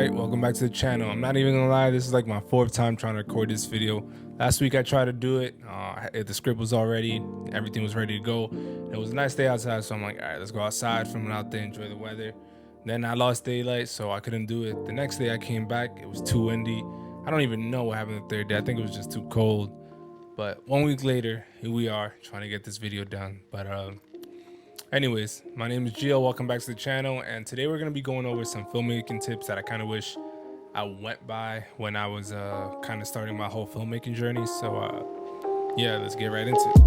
Alright, welcome back to the channel. I'm not even gonna lie, this is like my fourth time trying to record this video. Last week I tried to do it, the script was all ready, everything was ready to go. It was a nice day outside, so I'm like, alright, let's go outside, film it out there, enjoy the weather. Then I lost daylight, so I couldn't do it. The next day I came back, it was too windy. I don't even know what happened the third day. I think it was just too cold. But 1 week later, here we are trying to get this video done. But anyways, my name is Gio. Welcome back to the channel, and today we're going to be going over some filmmaking tips that I kind of wish I went by when I was kind of starting my whole filmmaking journey. So yeah, let's get right into it.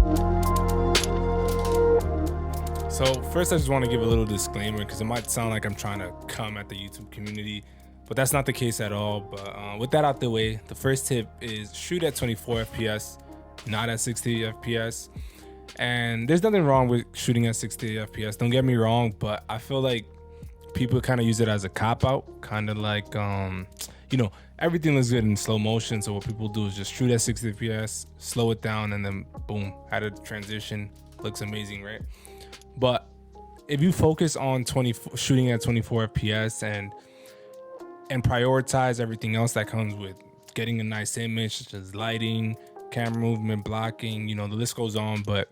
So first, I just want to give a little disclaimer because it might sound like I'm trying to come at the YouTube community, but that's not the case at all. But with that out the way, the first tip is shoot at 24 FPS, not at 60 FPS. And there's nothing wrong with shooting at 60 FPS, don't get me wrong, but I feel like people kind of use it as a cop-out, kind of like you know, everything looks good in slow motion, so what people do is just shoot at 60 FPS, slow it down, and then boom, add a transition, looks amazing, right? But if you focus on shooting at 24 FPS and prioritize everything else that comes with getting a nice image, such as lighting, camera movement, blocking, you know, the list goes on. But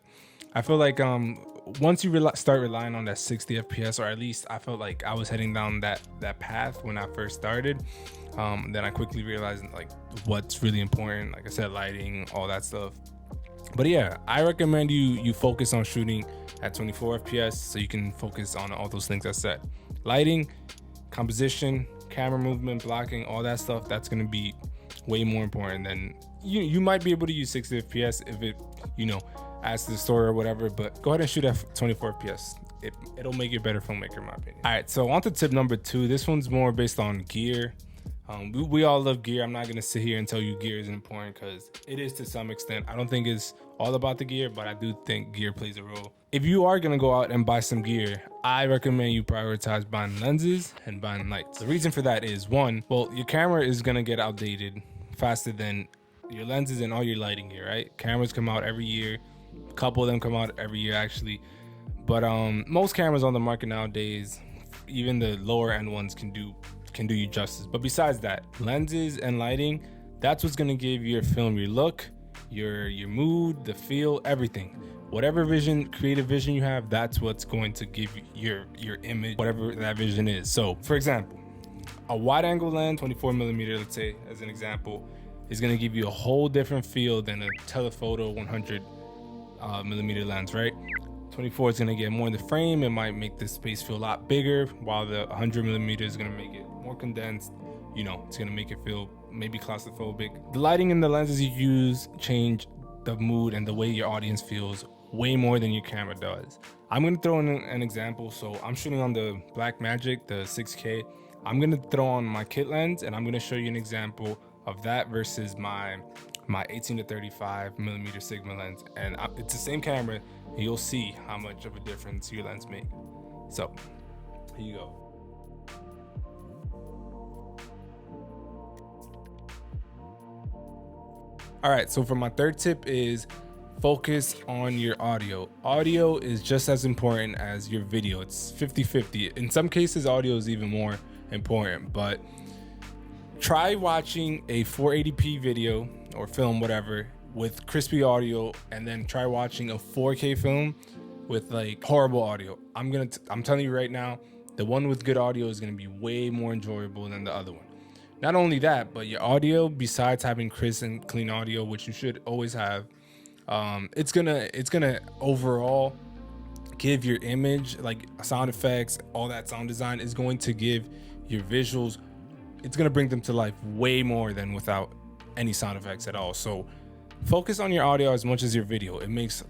I feel like once you start relying on that 60 FPS, or at least I felt like I was heading down that path when I first started, then I quickly realized like what's really important, like I said, lighting, all that stuff. But yeah, I recommend you focus on shooting at 24 FPS so you can focus on all those things I said: lighting, composition, camera movement, blocking, all that stuff. That's going to be way more important than you might be able to use 60 FPS if it, you know, adds to the story or whatever, but go ahead and shoot at 24 FPS. It'll make you a better filmmaker, in my opinion. All right, so on to tip number 2. This one's more based on gear. We all love gear. I'm not gonna sit here and tell you gear is important, because it is to some extent. I don't think it's all about the gear, but I do think gear plays a role. If you are gonna go out and buy some gear, I recommend you prioritize buying lenses and buying lights. The reason for that is, one, well, your camera is gonna get outdated faster than your lenses and all your lighting gear, right? Cameras come out every year. A couple of them come out every year, actually. But most cameras on the market nowadays, even the lower end ones, can do you justice. But besides that, lenses and lighting, that's what's gonna give your film your look, your mood, the feel, everything. Whatever creative vision you have, that's what's going to give you your image, whatever that vision is. So for example, a wide angle lens, 24mm, let's say as an example, is gonna give you a whole different feel than a telephoto 100mm lens, right? 24 is gonna get more in the frame. It might make the space feel a lot bigger, while the 100mm is gonna make it more condensed. You know, it's gonna make it feel maybe claustrophobic. The lighting and the lenses you use change the mood and the way your audience feels way more than your camera does. I'm gonna throw in an example. So I'm shooting on the Blackmagic, the 6K. I'm gonna throw on my kit lens, and I'm gonna show you an example of that versus my 18 to 35mm Sigma lens, and it's the same camera, and you'll see how much of a difference your lens make. So here you go. All right, so for my third tip is focus on your audio. Audio is just as important as your video. It's 50-50. In some cases, audio is even more important, but try watching a 480p video or film, whatever, with crispy audio, and then try watching a 4K film with like horrible audio. I'm telling you right now, the one with good audio is gonna be way more enjoyable than the other one. Not only that, but your audio, besides having crisp and clean audio, which you should always have, it's gonna overall give your image, like sound effects, all that sound design is going to give your visuals, it's gonna bring them to life way more than without any sound effects at all. So focus on your audio as much as your video. It makes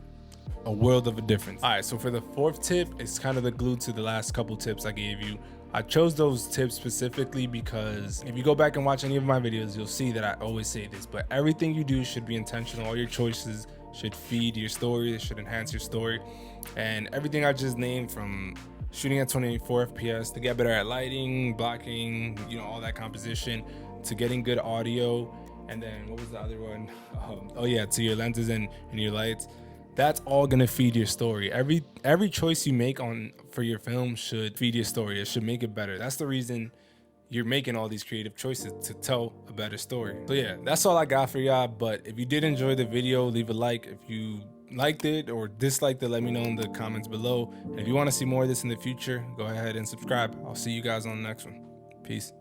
a world of a difference. All right, so for the fourth tip, it's kind of the glue to the last couple tips I gave you. I chose those tips specifically because if you go back and watch any of my videos, you'll see that I always say this, but everything you do should be intentional. All your choices should feed your story, it should enhance your story. And everything I just named, from shooting at 24 FPS to get better at lighting, blocking, you know, all that composition, to getting good audio, and then what was the other one? Oh yeah, to your lenses and your lights. That's all gonna feed your story. Every choice you make for your film should feed your story. It should make it better. That's the reason you're making all these creative choices to tell a better story. So yeah, that's all I got for y'all. But if you did enjoy the video, leave a like. If you liked it or disliked it, let me know in the comments below. And if you want to see more of this in the future, go ahead and subscribe. I'll see you guys on the next one. Peace.